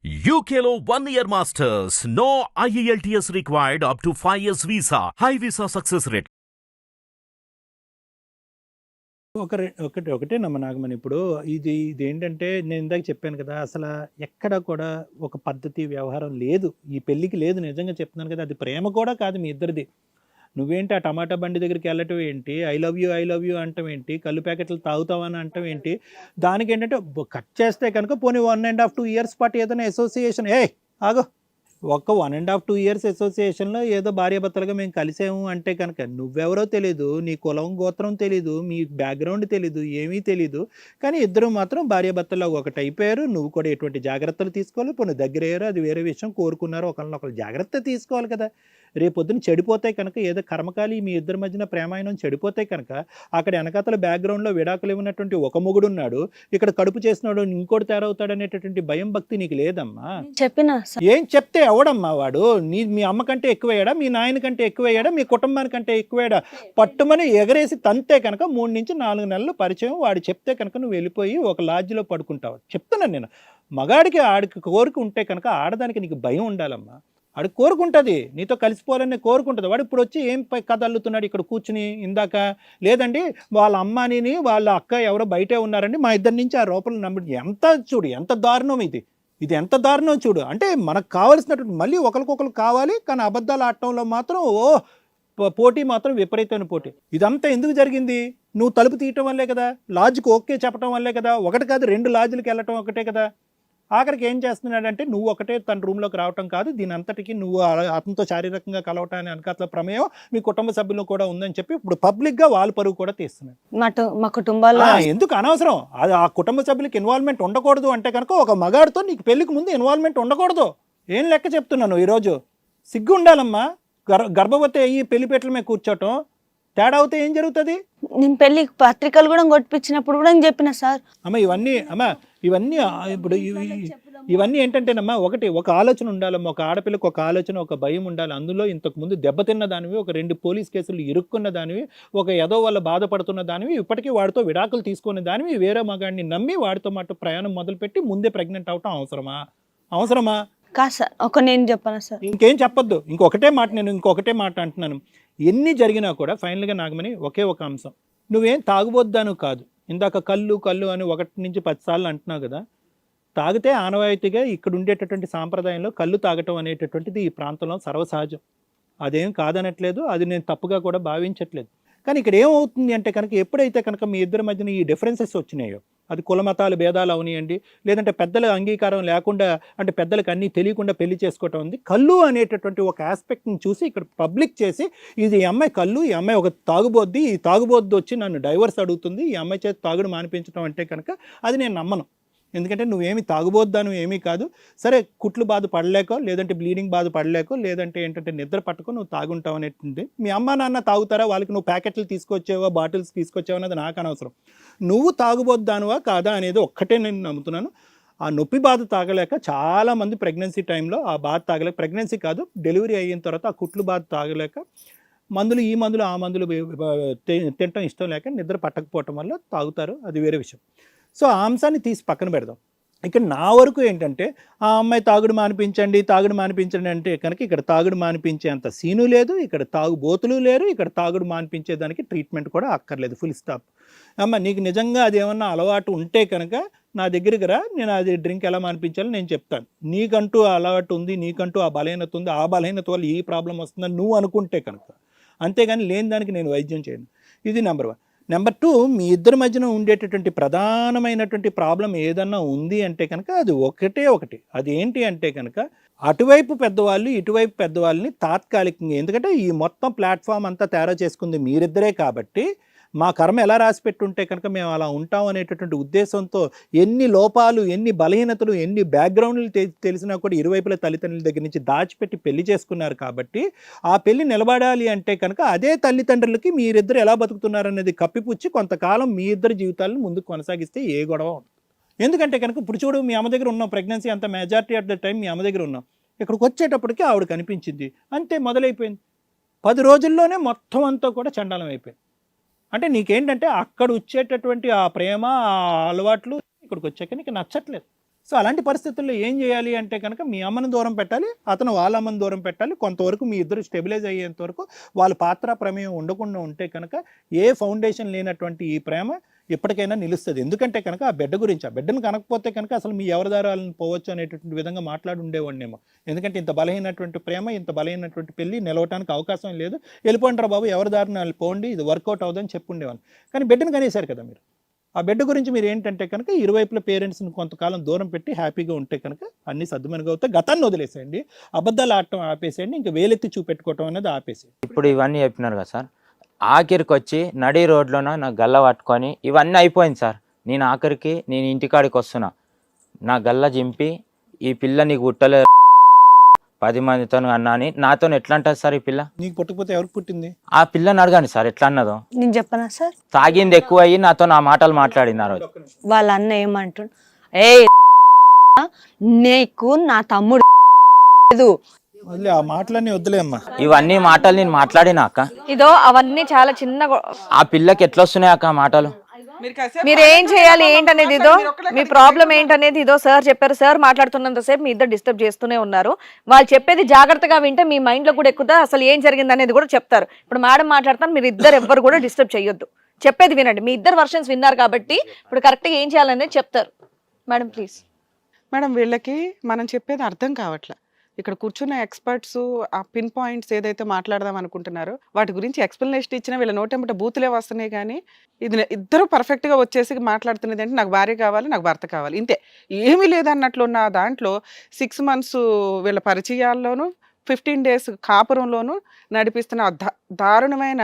UKLO 1 year masters. No IELTS required up to 5 years visa. High visa success rate. ఒకటేనమ్మా Nagamani. ఇప్పుడు ఇదేంటంటే నేను ఇందాక చెప్పాను కదా, అసలు ఎక్కడ కూడా ఒక పద్ధతి వ్యవహారం లేదు, ఈ పెళ్ళికి లేదు. నిజంగా చెప్తున్నాను కదా, అది ప్రేమ కూడా కాదు మీ ఇద్దరిది. నువ్వేంటి ఆ టమాటా బండి దగ్గరికి వెళ్ళటం ఏంటి, ఐ లవ్ యూ అంటాం ఏంటి, కళ్ళు ప్యాకెట్లు తాగుతావని అంటాం ఏంటి, దానికి ఏంటంటే కట్ చేస్తే కనుక పోనీ 1.5-2 years పాటు ఏదైనా అసోసియేషన్, ఆగో, ఒక 1.5-2 years అసోసియేషన్లో ఏదో భార్యాభర్తలుగా మేము కలిసాము అంటే కనుక నువ్వెవరో తెలీదు, నీ కులం గోత్రం తెలీదు, మీ బ్యాక్గ్రౌండ్ తెలీదు, ఏమీ తెలీదు, కానీ ఇద్దరు మాత్రం భార్యాభర్తల్లో ఒకటి అయిపోయారు. నువ్వు కూడా ఎటువంటి జాగ్రత్తలు తీసుకోవాలి, పోనీ దగ్గర అయ్యారు, అది వేరే విషయం. కోరుకున్నారు, ఒకరినొకరు జాగ్రత్త తీసుకోవాలి కదా. రేపొద్దున చెడిపోతే కనుక, ఏదో కర్మకాలి మీ ఇద్దరి మధ్యన ప్రేమాయణం చెడిపోతే కనుక, అక్కడ వెనకాతల బ్యాక్గ్రౌండ్లో విడాకులు ఇవ్వనటువంటి ఒక మొగుడున్నాడు, ఇక్కడ కడుపు చేసినాడు ఇంకోటి తయారవుతాడు అనేటటువంటి భయం భక్తి నీకు లేదమ్మా. చెప్పినా ఏం చెప్తే ఎవడమ్మా వాడు? మీ అమ్మ కంటే ఎక్కువయ్యాడా, మీ నాయన కంటే ఎక్కువయ్యాడా, మీ కుటుంబానికంటే ఎక్కువయ్యాడా? పట్టుమని ఎగరేసి తంతే కనుక 3 నుంచి 4 నెలలు పరిచయం, వాడు చెప్తే కనుక నువ్వు వెళ్ళిపోయి ఒక లాడ్జిలో పడుకుంటావు. చెప్తున్నాను నేను, మగాడికి ఆడికి కోరిక ఉంటే కనుక ఆడదానికి నీకు భయం ఉండాలమ్మా. ఆడు కోరుకుంటుంది, నీతో కలిసిపోవాలని కోరుకుంటుంది. వాడు ఇప్పుడు వచ్చి ఏం కథ అల్లుతున్నాడు ఇక్కడ కూర్చుని ఇందాక, లేదండి వాళ్ళ అమ్మానిని వాళ్ళ అక్క ఎవరో బయటే ఉన్నారండి, మా ఇద్దరి నుంచి ఆ రూపంలో నమ్మి, ఎంత చూడు ఎంత దారుణం ఇది ఎంత దారుణం చూడు. అంటే మనకు కావాల్సినటువంటి మళ్ళీ ఒకరికొకరు కావాలి, కానీ అబద్ధాలు ఆడటంలో మాత్రం పోటీ మాత్రం విపరీతమైన పోటీ. ఇదంతా ఎందుకు జరిగింది? నువ్వు తలుపు తీయటం వల్లే కదా, లాడ్జ్కి ఓకే చెప్పడం వల్లే కదా. ఒకటి కాదు 2 లాడ్జ్లకి వెళ్ళటం ఒకటే కదా. ఆఖరికి ఏం చేస్తున్నాడంటే, నువ్వు ఒకటే తన రూమ్లోకి రావటం కాదు, దీని అంతటికి నువ్వు అతనితో శారీరకంగా కలవటానికి వెనకాతల ప్రమేయం మీ కుటుంబ సభ్యులు కూడా ఉందని చెప్పి ఇప్పుడు పబ్లిక్గా వాళ్ళ పరువు కూడా తీస్తున్నాడు. మా కుటుంబాల్లో ఎందుకు అనవసరం అది, ఆ కుటుంబ సభ్యులకి ఇన్వాల్వ్మెంట్ ఉండకూడదు అంటే కనుక ఒక మగాడితో నీకు పెళ్లికి ముందు ఇన్వాల్వ్మెంట్ ఉండకూడదు. ఏం లెక్క చెప్తున్నాను ఈరోజు? సిగ్గు ఉండాలమ్మా. గర్భవతి అయ్యి పెళ్లిపేటల మీద కూర్చోటం తేడా అవుతే ఏం జరుగుతుంది? నేను పెళ్లి పత్రికలు కూడా కొట్టించినప్పుడు కూడా చెప్పిన సార్, ఇవన్నీ ఇప్పుడు ఇవన్నీ ఏంటంటేనమ్మా, ఒక ఆలోచన ఉండాలమ్మా. ఒక ఆడపిల్లకి ఒక ఆలోచన, ఒక భయం ఉండాలి. అందులో ఇంతకుముందు దెబ్బతిన్న దానివి, ఒక 2 పోలీస్ కేసులు ఇరుక్కున్న దానివి, ఒక ఏదో వల్ల బాధపడుతున్న దానివి, ఇప్పటికీ వాడితో విడాకులు తీసుకునే దానివి, వేరే మగాడిని నమ్మి వాడితో మాట ప్రయాణం మొదలుపెట్టి ముందే ప్రెగ్నెంట్ అవటం అవసరమా? కాదు సార్, నేను చెప్పాను సార్. ఇంకేం చెప్పొద్దు. నేను ఇంకొకటే మాట అంటున్నాను. ఎన్ని జరిగినా కూడా ఫైనల్గా నాగమని ఒకే ఒక అంశం, నువ్వేం తాగుబోద్దాను కాదు. ఇందాక కళ్ళు అని 1 నుంచి 10 సార్లు అంటున్నావు కదా. తాగితే ఆనవాయితీగా ఇక్కడ ఉండేటటువంటి సాంప్రదాయంలో కళ్ళు తాగటం అనేటటువంటిది ఈ ప్రాంతంలో సర్వసహజం. అదేం కాదనట్లేదు, అది నేను తప్పుగా కూడా భావించట్లేదు. కానీ ఇక్కడ ఏమవుతుంది అంటే కనుక, ఎప్పుడైతే కనుక మీ ఇద్దరి మధ్యన ఈ డిఫరెన్సెస్ వచ్చినాయో, అది కులమతాలు భేదాలు అవనియండి, లేదంటే పెద్దల అంగీకారం లేకుండా, అంటే పెద్దలకు అన్నీ తెలియకుండా పెళ్లి చేసుకోవటం ఉంది. కళ్ళు అనేటటువంటి ఒక ఆస్పెక్ట్ని చూసి ఇక్కడ పబ్లిక్ చేసి, ఇది ఈ అమ్మాయి కళ్ళు, ఈ అమ్మాయి ఒక తాగుబోద్ది, ఈ తాగుబోద్ది వచ్చి నన్ను డైవర్స్ అడుగుతుంది, ఈ అమ్మాయి చేతి తాగుడు మానిపించడం అంటే కనుక అది నేను నమ్మను. ఎందుకంటే నువ్వేమి తాగుబోద్దాను ఏమీ కాదు. సరే, కుట్లు బాధ పడలేకో, లేదంటే బ్లీడింగ్ బాధ పడలేకో, లేదంటే ఏంటంటే నిద్ర పట్టుకో నువ్వు తాగుంటావు అనేటువంటి, మీ అమ్మ నాన్న తాగుతారా, వాళ్ళకి నువ్వు ప్యాకెట్లు తీసుకొచ్చావా, బాటిల్స్ తీసుకొచ్చావా అన్నది నాకు అనవసరం. నువ్వు తాగుబోద్దానువా కాదా అనేది ఒక్కటే నేను నమ్ముతున్నాను. ఆ నొప్పి బాధ తాగలేక చాలామంది ప్రెగ్నెన్సీ టైంలో ఆ బాధ తాగలేక, ప్రెగ్నెన్సీ కాదు డెలివరీ అయిన తర్వాత ఆ కుట్లు బాధ తాగలేక మందులు ఈ మందులు ఆ మందులు తినటం ఇష్టం లేక నిద్ర పట్టకపోవటం వల్ల తాగుతారు, అది వేరే విషయం. సో ఆ అంశాన్ని తీసి పక్కన పెడదాం. ఇక్కడ నా వరకు ఏంటంటే, ఆ అమ్మాయి తాగుడు మానిపించండి అంటే కనుక ఇక్కడ తాగుడు మానిపించే అంత సీను లేదు, ఇక్కడ తాగుబోతులు లేరు, ఇక్కడ తాగుడు మానిపించేదానికి ట్రీట్మెంట్ కూడా అక్కర్లేదు, ఫుల్ స్టాప్. అమ్మ నీకు నిజంగా అది ఏమన్నా అలవాటు ఉంటే కనుక నా దగ్గరికి రా, నేను అది డ్రింక్ ఎలా మానిపించాలో నేను చెప్తాను. నీకంటూ అలవాటు ఉంది, నీకంటూ ఆ బలహీనత ఉంది, ఆ బలహీనత వల్ల ఈ ప్రాబ్లం వస్తుందని నువ్వు అనుకుంటే కనుక, అంతేగాని లేని దానికి నేను వైద్యం చేయను. ఇది నెంబర్ 1. నెంబర్ 2, మీ ఇద్దరి మధ్యన ఉండేటటువంటి ప్రధానమైనటువంటి ప్రాబ్లం ఏదన్నా ఉంది అంటే కనుక అది ఒకటి. అది ఏంటి అంటే కనుక, అటువైపు పెద్దవాళ్ళు ఇటువైపు పెద్దవాళ్ళని తాత్కాలికంగా, ఎందుకంటే ఈ మొత్తం ప్లాట్ఫామ్ అంతా తయారు చేసుకుంది మీరిద్దరే కాబట్టి, మా కర్మ ఎలా రాసి పెట్టుంటే కనుక మేము అలా ఉంటాం అనేటటువంటి ఉద్దేశంతో ఎన్ని లోపాలు, ఎన్ని బలహీనతలు, ఎన్ని బ్యాక్గ్రౌండ్లు తెలిసినా కూడా ఇరువైపుల తల్లిదండ్రుల దగ్గర నుంచి దాచిపెట్టి పెళ్లి చేసుకున్నారు కాబట్టి, ఆ పెళ్లి నిలబడాలి అంటే కనుక అదే తల్లిదండ్రులకి మీరిద్దరు ఎలా బతుకుతున్నారనేది కప్పిపుచ్చి కొంతకాలం మీ ఇద్దరి జీవితాలను ముందుకు కొనసాగిస్తే ఏ గొడవ ఉంటుంది. ఎందుకంటే కనుక ఇప్పుడు చూడు, మీ అమ్మ దగ్గర ఉన్నాం, ప్రెగ్నెన్సీ అంతా మెజారిటీ ఆఫ్ ద టైం మీ అమ్మ దగ్గర ఉన్నాం. ఇక్కడికి వచ్చేటప్పటికి ఆవిడ కనిపించింది, అంతే మొదలైపోయింది. 10 రోజుల్లోనే మొత్తం అంతా కూడా చండాలం అయిపోయింది. అంటే నీకేంటంటే అక్కడ వచ్చేటటువంటి ఆ ప్రేమ, ఆ అలవాట్లు ఇక్కడికి వచ్చాక నీకు నచ్చట్లేదు. సో అలాంటి పరిస్థితుల్లో ఏం చేయాలి అంటే కనుక మీ అమ్మని దూరం పెట్టాలి, అతను వాళ్ళ అమ్మని దూరం పెట్టాలి. కొంతవరకు మీ ఇద్దరు స్టెబిలైజ్ అయ్యేంత వరకు వాళ్ళ పాత్ర ప్రమేయం ఉండకుండా ఉంటే కనుక ఏ ఫౌండేషన్ లేనటువంటి ఈ ప్రేమ ఎప్పటికైనా నిలుస్తుంది. ఎందుకంటే కనుక ఆ బిడ్డ గురించి, ఆ బిడ్డను కనకపోతే కనుక అసలు మీ ఎవరి దారాలను పోవచ్చు అనేటటువంటి విధంగా మాట్లాడి ఉండేవాడినేమో. ఎందుకంటే ఇంత బలహీనటువంటి ప్రేమ, ఇంత బలహీనటువంటి పెళ్లి నిలవటానికి అవకాశం లేదు. వెళ్ళిపోంటారా బాబు, ఎవరి దారిని వాళ్ళు పోండి, ఇది వర్కౌట్ అవుతుందని చెప్పుండేవాళ్ళు. కానీ బిడ్డను కనేశారు కదా మీరు. ఆ బిడ్డ గురించి మీరు ఏంటంటే కనుక ఇరువైపుల పేరెంట్స్ని కొంతకాలం దూరం పెట్టి హ్యాపీగా ఉంటే కనుక అన్ని సద్దుమనుగా అవుతాయి. గతాన్ని వదిలేసేయండి, అబద్ధాలు ఆడటం ఆపేసేయండి, ఇంకా వేలెత్తి చూపెట్టుకోవటం అనేది ఆపేసేయండి. ఇప్పుడు ఇవన్నీ చెప్పినారు కదా సార్, ఆఖరికి వచ్చి నడి రోడ్లోన నాకు గల్ల పట్టుకొని ఇవన్నీ అయిపోయింది సార్. నేను ఆఖరికి నేను ఇంటికాడికి వస్తున్నా, నా గల్ల చింపి ఈ పిల్ల నీకు పుట్టలే 10 మందితో అన్నా అని నాతో ఎట్లా అంటుంది సార్? ఈ పిల్ల నీకు పుట్టకపోతే ఎవరికి పుట్టింది? ఆ పిల్లని అడగండి సార్ ఎట్లా అన్నదో. నేను చెప్పనా సార్? తాగింది ఎక్కువ అయ్యి నాతో నా మాటలు మాట్లాడింది ఆ రోజు. వాళ్ళ అన్న ఏమంటుండు, ఏ నీకు నా తమ్ముడు లేదు. వదిలే, ఆ మాటలన్నీ వద్దులే అమ్మా. ఇవన్నీ మాటలు నేను మాట్లాడినా అక్క. ఇదో అవన్నీ చాలా చిన్న ఆ పిల్లకి ఎట్లా వస్తున్నాయి అక్క మాటలు? మీరు ఏం చేయాలి ఏంటనేది ఇదో మీ ప్రాబ్లం ఏంటనేది ఇదో సార్ చెప్పారు. సార్ మాట్లాడుతున్నంతసేపు మీ ఇద్దరు డిస్టర్బ్ చేస్తూనే ఉన్నారు. వాళ్ళు చెప్పేది జాగ్రత్తగా వింటే మీ మైండ్ లో కూడా ఎక్కుతా, అసలు ఏం జరిగింది అనేది కూడా చెప్తారు. ఇప్పుడు మేడం మాట్లాడతాను, మీరు ఇద్దరు ఎవ్వరు కూడా డిస్టర్బ్ చేయొద్దు, చెప్పేది వినండి. మీ ఇద్దరు వర్షన్స్ విన్నారు కాబట్టి ఇప్పుడు కరెక్ట్గా ఏం చేయాలనేది చెప్తారు. Madam please. మేడం వీళ్ళకి మనం చెప్పేది అర్థం కావట్లే. ఇక్కడ కూర్చున్న ఎక్స్పర్ట్స్ ఆ పిన్ పాయింట్స్ ఏదైతే మాట్లాడదాం అనుకుంటున్నారో వాటి గురించి ఎక్స్ప్లెనేషన్ ఇచ్చినా వీళ్ళ నోటెంబట బూతులే వస్తున్నాయి. కానీ ఇది ఇద్దరు పర్ఫెక్ట్గా వచ్చేసి మాట్లాడుతున్నది అంటే నాకు భార్య కావాలి, నాకు భర్త కావాలి, ఇంతే, ఏమీ లేదన్నట్లు ఉన్న దాంట్లో 6 months వీళ్ళ పరిచయాల్లోనూ 15 days కాపురంలోనూ నడిపిస్తున్న దారుణమైన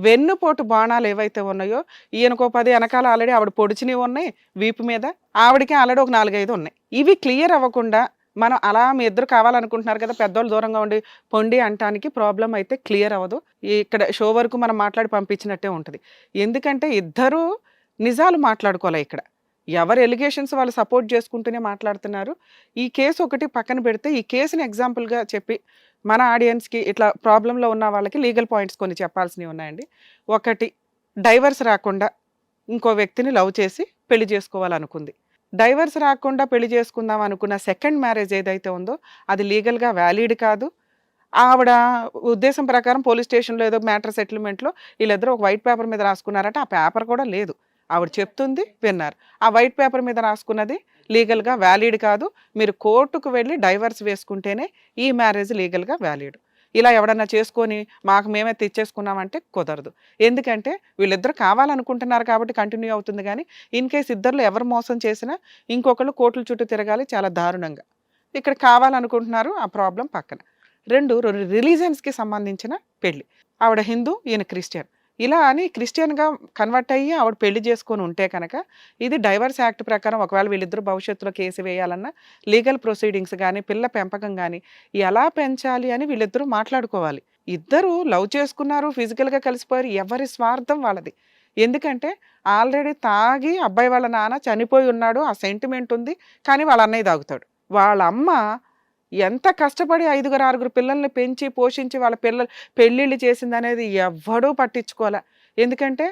వెన్నుపోటు బాణాలు ఏవైతే ఉన్నాయో, ఈయనకో 10 వెనకాల ఆల్రెడీ ఆవిడ పొడిచినవి ఉన్నాయి వీపు మీద, ఆవిడకి ఆల్రెడీ ఒక 4-5 ఉన్నాయి. ఇవి క్లియర్ అవ్వకుండా మనం అలా మీ ఇద్దరు కావాలనుకుంటున్నారు కదా పెద్దోళ్ళు దూరంగా ఉండి పొండి అంటానికి ప్రాబ్లం అయితే క్లియర్ అవ్వదు. ఇక్కడ షో వరకు మనం మాట్లాడి పంపించినట్టే ఉంటుంది. ఎందుకంటే ఇద్దరు నిజాలు మాట్లాడుకోవాలి. ఇక్కడ ఎవరు ఎలిగేషన్స్ వాళ్ళు సపోర్ట్ చేసుకుంటూనే మాట్లాడుతున్నారు. ఈ కేసు ఒకటి పక్కన పెడితే ఈ కేసుని ఎగ్జాంపుల్గా చెప్పి మన ఆడియన్స్కి ఇట్లా ప్రాబ్లంలో ఉన్న వాళ్ళకి లీగల్ పాయింట్స్ కొన్ని చెప్పాల్సినవి ఉన్నాయండి. ఒకటి, డైవర్స్ రాకుండా ఇంకో వ్యక్తిని లవ్ చేసి పెళ్లి చేసుకోవాలనుకుంది. డైవర్స్ రాకుండా పెళ్లి చేసుకుందాం అనుకున్న సెకండ్ మ్యారేజ్ ఏదైతే ఉందో అది లీగల్గా వ్యాలిడ్ కాదు. ఆవిడ ఉద్దేశం ప్రకారం పోలీస్ స్టేషన్లో ఏదో మ్యాటర్ సెటిల్మెంట్లో వీళ్ళిద్దరూ ఒక వైట్ పేపర్ మీద రాసుకున్నారంటే ఆ పేపర్ కూడా లేదు. ఆవిడ చెప్తుంది విన్నారు. ఆ వైట్ పేపర్ మీద రాసుకున్నది లీగల్గా వ్యాలిడ్ కాదు. మీరు కోర్టుకు వెళ్ళి డైవర్స్ వేసుకుంటేనే ఈ మ్యారేజ్ లీగల్గా వ్యాలిడ్. ఇలా ఎవడన్నా చేసుకొని మాకు మేమే తెచ్చేసుకున్నామంటే కుదరదు. ఎందుకంటే వీళ్ళిద్దరు కావాలనుకుంటున్నారు కాబట్టి కంటిన్యూ అవుతుంది. కానీ ఇన్ కేస్ ఇద్దరు ఎవరు మోసం చేసినా ఇంకొకళ్ళు కోర్టుల చుట్టూ తిరగాలి చాలా దారుణంగా. ఇక్కడ కావాలనుకుంటున్నారు, ఆ ప్రాబ్లం పక్కన. 2 రిలీజన్స్కి సంబంధించిన పెళ్ళి. ఆవిడ హిందూ, ఈయన క్రిస్టియన్. ఇలా అని క్రిస్టియన్గా కన్వర్ట్ అయ్యి ఆవిడ పెళ్లి చేసుకొని ఉంటే కనుక ఇది డైవర్స్ యాక్ట్ ప్రకారం ఒకవేళ వీళ్ళిద్దరు భవిష్యత్తులో కేసు వేయాలన్నా లీగల్ ప్రొసీడింగ్స్ కానీ పిల్ల పెంపకం కానీ ఎలా పెంచాలి అని వీళ్ళిద్దరూ మాట్లాడుకోవాలి. ఇద్దరు లవ్ చేసుకున్నారు, ఫిజికల్గా కలిసిపోయారు, ఎవరి స్వార్థం వాళ్ళది. ఎందుకంటే ఆల్రెడీ తాగి అబ్బాయి వాళ్ళ నాన్న చనిపోయి ఉన్నాడు, ఆ సెంటిమెంట్ ఉంది. కానీ వాళ్ళ అన్నయ్య తాగుతాడు. వాళ్ళ అమ్మ ఎంత కష్టపడి 5-6 పిల్లల్ని పెంచి పోషించి వాళ్ళ పెళ్ళిళ్ళు చేసింది అనేది ఎవ్వడూ పట్టించుకోలే. ఎందుకంటే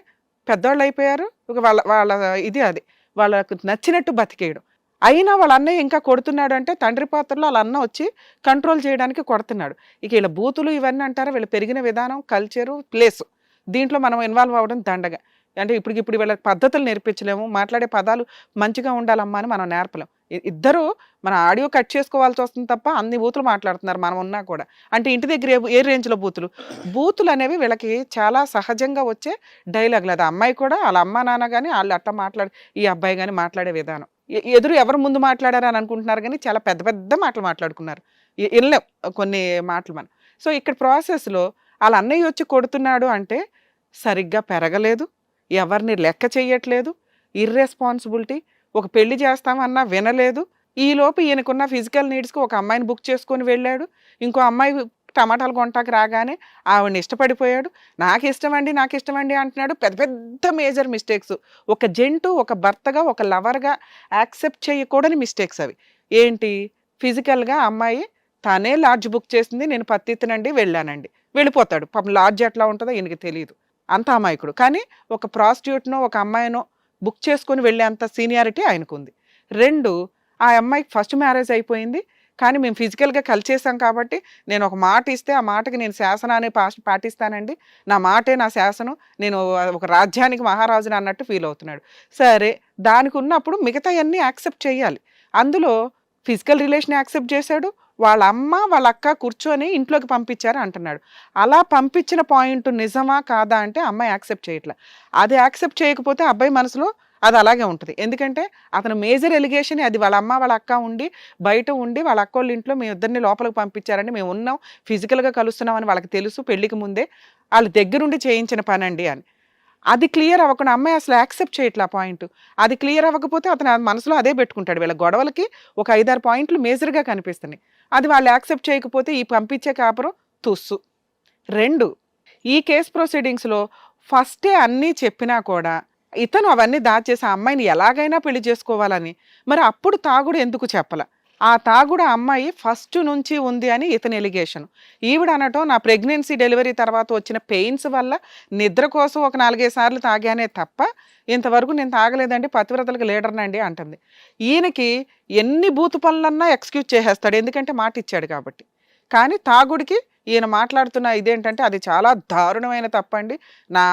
పెద్దవాళ్ళు అయిపోయారు, వాళ్ళ ఇది అది వాళ్ళకు నచ్చినట్టు బతికేయడం. అయినా వాళ్ళ అన్నయ్య ఇంకా కొడుతున్నాడు అంటే తండ్రి పాత్రలో వాళ్ళ అన్న వచ్చి కంట్రోల్ చేయడానికి కొడుతున్నాడు. ఇక వీళ్ళ బూతులు ఇవన్నీ అంటారు. వీళ్ళు పెరిగిన విధానం, కల్చరు, ప్లేసు, దీంట్లో మనం ఇన్వాల్వ్ అవ్వడం దండగా. అంటే ఇప్పుడు వీళ్ళ పద్ధతులు నేర్పించలేము, మాట్లాడే పదాలు మంచిగా ఉండాలమ్మా అని మనం నేర్పలేం. ఇద్దరు మన ఆడియో కట్ చేసుకోవాల్సి వస్తుంది తప్ప అన్ని బూతులు మాట్లాడుతున్నారు మనం ఉన్నా కూడా. అంటే ఇంటి దగ్గర ఏ రేంజ్లో బూతులు అనేవి వీళ్ళకి చాలా సహజంగా వచ్చే డైలాగులు. అది అమ్మాయి కూడా వాళ్ళ అమ్మ నాన్న కానీ వాళ్ళు అట్లా ఈ అబ్బాయి కానీ మాట్లాడే విధానం. ఎదురు ఎవరు ముందు మాట్లాడారు అని అనుకుంటున్నారు కానీ చాలా పెద్ద పెద్ద మాటలు మాట్లాడుకున్నారు. వినలేం కొన్ని మాటలు మనం. సో ఇక్కడ ప్రాసెస్లో వాళ్ళ అన్నయ్య వచ్చి కొడుతున్నాడు అంటే సరిగ్గా పెరగలేదు, ఎవరిని లెక్క చెయ్యట్లేదు, ఇర్రెస్పాన్సిబిలిటీ. ఒక పెళ్లి చేస్తామన్నా వినలేదు. ఈలోపు ఈయనకున్న ఫిజికల్ నీడ్స్కి ఒక అమ్మాయిని బుక్ చేసుకొని వెళ్ళాడు. ఇంకో అమ్మాయి టమాటాలు కొంటాకి రాగానే ఆవిడని ఇష్టపడిపోయాడు. నాకు ఇష్టమండి అంటున్నాడు. పెద్ద పెద్ద మేజర్ మిస్టేక్స్. ఒక జంటు, ఒక భర్తగా, ఒక లవర్గా యాక్సెప్ట్ చేయకూడని మిస్టేక్స్ అవి. ఏంటి, ఫిజికల్గా అమ్మాయి తానే లాడ్జ్ బుక్ చేసింది, నేను పత్తినండి వెళ్ళానండి, వెళ్ళిపోతాడు. పాపం లాడ్జ్ ఎట్లా ఉంటుందో ఈయనకి తెలియదు, అంత అమాయకుడు. కానీ ఒక ప్రాస్టిట్యూట్నో ఒక అమ్మాయినో బుక్ చేసుకొని వెళ్ళేంత సీనియారిటీ ఆయనకు ఉంది. 2, ఆ అమ్మాయికి ఫస్ట్ మ్యారేజ్ అయిపోయింది, కానీ మేము ఫిజికల్గా కలిసేసాం కాబట్టి నేను ఒక మాట ఇస్తే ఆ మాటకి నేను శాసనాన్ని పాటిస్తానండి, నా మాటే నా శాసనం, నేను ఒక రాజ్యానికి మహారాజుని అన్నట్టు ఫీల్ అవుతున్నాడు. సరే, దానికి ఉన్నప్పుడు మిగతా అన్నీ యాక్సెప్ట్ చేయాలి. అందులో ఫిజికల్ రిలేషన్ యాక్సెప్ట్ చేశాడు, వాళ్ళ అమ్మ వాళ్ళ అక్క కూర్చొని ఇంట్లోకి పంపించారు అంటున్నాడు. అలా పంపించిన పాయింట్ నిజమా కాదా అంటే అమ్మాయి యాక్సెప్ట్ చేయట్లే. అది యాక్సెప్ట్ చేయకపోతే అబ్బాయి మనసులో అది అలాగే ఉంటుంది. ఎందుకంటే అతను మేజర్ ఎలిగేషన్ అది వాళ్ళ అమ్మ వాళ్ళ అక్క ఉండి బయట ఉండి వాళ్ళ అక్క వాళ్ళ ఇంట్లో మేము ఇద్దరిని లోపలికి పంపించారండి, మేము ఉన్నాం ఫిజికల్గా కలుస్తున్నామని వాళ్ళకి తెలుసు, పెళ్లికి ముందే వాళ్ళ దగ్గరుండి చేయించిన పని అండి అని. అది క్లియర్ అవ్వకుండా అమ్మాయి అసలు యాక్సెప్ట్ చేయట్లే ఆ పాయింట్. అది క్లియర్ అవ్వకపోతే అతను మనసులో అదే పెట్టుకుంటాడు. వీళ్ళ గొడవలకి ఒక 5-6 పాయింట్లు మేజర్గా కనిపిస్తున్నాయి. అది వాళ్ళు యాక్సెప్ట్ చేయకపోతే ఈ పంపించే కాపురం తుస్సు. 2, ఈ కేస్ ప్రొసీడింగ్స్లో ఫస్టే అన్నీ చెప్పినా కూడా ఇతను అవన్నీ దాచేసి ఆ అమ్మాయిని ఎలాగైనా పెళ్లి చేసుకోవాలని, మరి అప్పుడు తాగుడు ఎందుకు చెప్పాల? ఆ తాగుడు ఆ అమ్మాయి ఫస్ట్ నుంచి ఉంది అని ఇతని ఎలిగేషన్. ఈవిడ అనటం నా ప్రెగ్నెన్సీ డెలివరీ తర్వాత వచ్చిన పెయిన్స్ వల్ల నిద్ర కోసం ఒక 4-5 సార్లు తాగానే తప్ప ఇంతవరకు నేను తాగలేదండి, పతివ్రతలకు లీడర్నండి అంటుంది. ఈయనకి ఎన్ని బూతు పనులన్నా ఎక్స్క్యూజ్ చేసేస్తాడు, ఎందుకంటే మాట ఇచ్చాడు కాబట్టి. కానీ తాగుడికి ఈయన మాట్లాడుతున్న ఇదేంటంటే అది చాలా దారుణమైన తప్పండి నా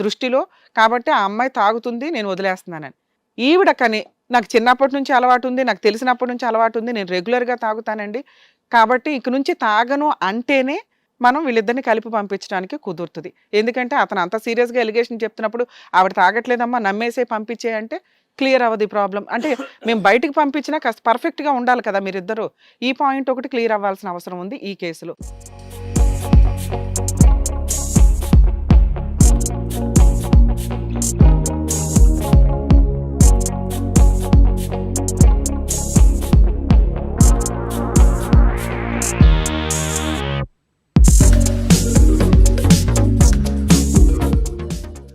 దృష్టిలో, కాబట్టి ఆ అమ్మాయి తాగుతుంది నేను వదిలేస్తున్నానని. ఈవిడ కానీ నాకు చిన్నప్పటి నుంచి అలవాటు ఉంది, నాకు తెలిసినప్పటి నుంచి అలవాటు ఉంది, నేను రెగ్యులర్గా తాగుతానండి, కాబట్టి ఇక నుంచి తాగను అంటేనే మనం వీళ్ళిద్దరిని కలిపి పంపించడానికి కుదురుతుంది. ఎందుకంటే అతను అంత సీరియస్గా ఎలిగేషన్ చెప్తున్నప్పుడు ఆవిడ తాగట్లేదమ్మా నమ్మేసే పంపించే అంటే క్లియర్ అవ్వదు ఈ ప్రాబ్లం. అంటే మేము బయటికి పంపించినా కాస్త పర్ఫెక్ట్గా ఉండాలి కదా మీరిద్దరూ. ఈ పాయింట్ ఒకటి క్లియర్ అవ్వాల్సిన అవసరం ఉంది ఈ కేసులో.